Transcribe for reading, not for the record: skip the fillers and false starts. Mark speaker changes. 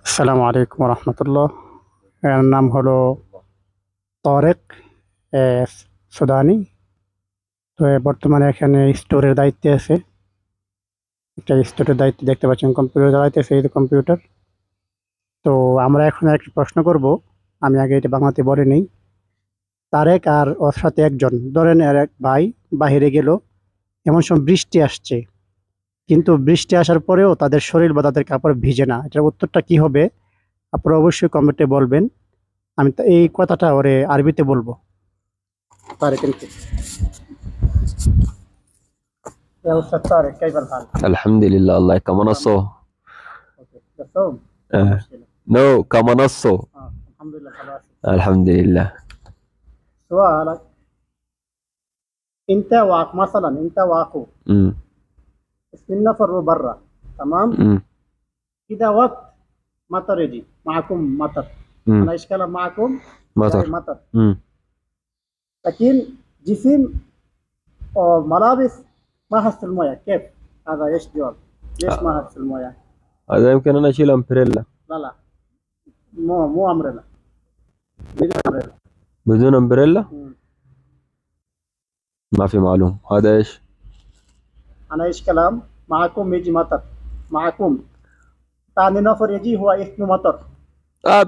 Speaker 1: আসসালামু আলাইকুম রহমতুল্লাহ। এর নাম হলো তরেক এ, সুদানি। তো বর্তমানে এখানে স্টোরের দায়িত্বে আছে। একটা স্টোরের দায়িত্বে দেখতে পাচ্ছেন কম্পিউটার চালাইতেছে, এই যে কম্পিউটার। তো আমরা এখন একটা প্রশ্ন করব। আমি আগে এটা বাংলাতে বলে নেই। তারেক আর ওর সাথে একজন, ধরেন এর এক ভাই বাহিরে গেল, এমন সময় বৃষ্টি আসছে, কিন্তু বৃষ্টি আসার পরেও তাদের শরীর বা তাদের কাপড় ভিজে না। এটার উত্তরটা কি হবে? আপনারা অবশ্যই কমেন্টে বলবেন। আমি এই কথাটা ওরে আরবিতে বলবো। তারেক يا أستاذ طارق، كيف الحال؟
Speaker 2: الحمد لله. الله كمانصو.
Speaker 1: أوكي. بالصوم؟ ما
Speaker 2: آه.
Speaker 1: مشكلة.
Speaker 2: نو كمانصو.
Speaker 1: الحمد لله خلاص.
Speaker 2: الحمد لله.
Speaker 1: سؤالك، أنت مثلا أنت واقو
Speaker 2: امم
Speaker 1: في النفر برا، تمام؟
Speaker 2: امم
Speaker 1: إذا وقت مطر يجي معكم مطر، أنا إيش كلام معكم؟ يعني
Speaker 2: مطر.
Speaker 1: مطر،
Speaker 2: امم
Speaker 1: لكن جسم أو ملابس ما هست الموية، كيف؟ هذا إيش جواب؟ ليش ما هست الموية؟
Speaker 2: هذا يمكن انا اشيل امبريلا.
Speaker 1: لا لا، مو أمرنا، بدون أمرنا.
Speaker 2: بدون امبريلا
Speaker 1: مم.
Speaker 2: ما في معلوم. هذا ايش؟
Speaker 1: أنا إيش كلام معكم يجي مطر، معكم ثاني نفر يجي هو اسمه مطر.
Speaker 2: اه